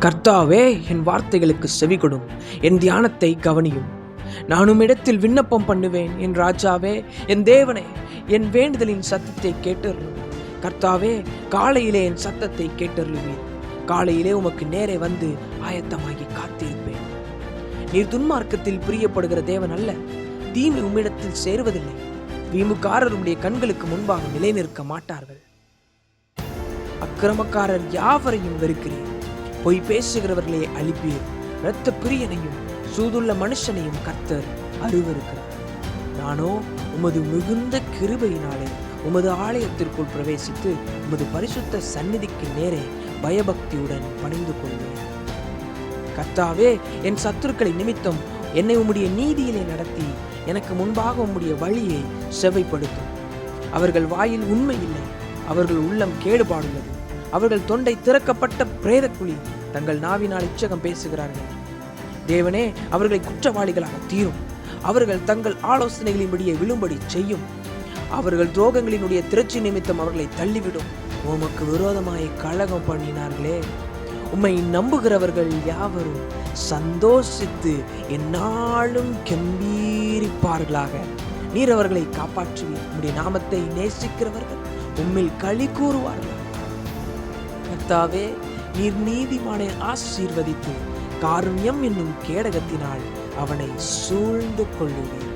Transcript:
கர்த்தாவே, என் வார்த்தைகளுக்கு செவிகொடும், என் தியானத்தை கவனியும். நான் உம்மிடத்தில் விண்ணப்பம் பண்ணுவேன். என் ராஜாவே, என் தேவனே, என் வேண்டுதலின் சத்தத்தை கேட்டருளும். கர்த்தாவே, காலையிலே என் சத்தத்தை கேட்டருளுவீர். காலையிலே உமக்கு நேரே வந்து ஆயத்தமாகி காத்திருப்பேன். நீர் துன்மார்க்கத்தில் பிரியப்படுகிற தேவன் அல்ல. தீமை உம்மிடத்தில் சேருவதில்லை. வீம்புக்காரர் உம்முடைய கண்களுக்கு முன்பாக நிலை நிற்க மாட்டார்கள். அக்கிரமக்காரர் யாவரையும் வெறுக்கிறீர். பொய் பேசுகிறவர்களே அழிப்பீர். இரத்த பிரியனையும் சூதுள்ள மனுஷனையும் கர்த்தர் அருவருக்கிறார். நானோ உமது மிகுந்த கிருபையினாலே உமது ஆலயத்திற்குள் பிரவேசித்து உமது பரிசுத்த சந்நிதிக்கு நேரே பயபக்தியுடன் பணிந்து கொள்வேன். கர்த்தாவே, என் சத்துருக்களை நிமித்தம் என்னை உம்முடைய நீதியிலே நடத்தி எனக்கு முன்பாக உம்முடைய வழியை செவைப்படுத்தும். அவர்கள் வாயில் உண்மை இல்லை, அவர்கள் உள்ளம் கேடுபாடுள்ளது. அவர்கள் தொண்டை திறக்கப்பட்ட பிரேதக்குழி, தங்கள் நாவினால் இச்சகம் பேசுகிறார்கள். தேவனே, அவர்களை குற்றவாளிகளாக தீரும். அவர்கள் தங்கள் ஆலோசனைகளின்படியே விழும்படி செய்யும். அவர்கள் துரோகங்களினுடைய திரட்சி நிமித்தம் அவர்களை தள்ளிவிடும். உமக்கு விரோதமாய் கலகம் பண்ணினார்களே, உம்மை நம்புகிறவர்கள் யாவரும் சந்தோஷித்து எந்நாளும் கெம்பீரிப்பார்களாக. நீர் அவர்களை காப்பாற்றுவீர். உம்முடைய நாமத்தை நேசிக்கிறவர்கள் உம்மில் களி கூறுவார்கள். கர்த்தாவே, நீர் நீதிமானை ஆசீர்வதித்து காருண்யம் என்னும் கேடகத்தினால் அவனை சூழ்ந்து கொள்ளுவீர்.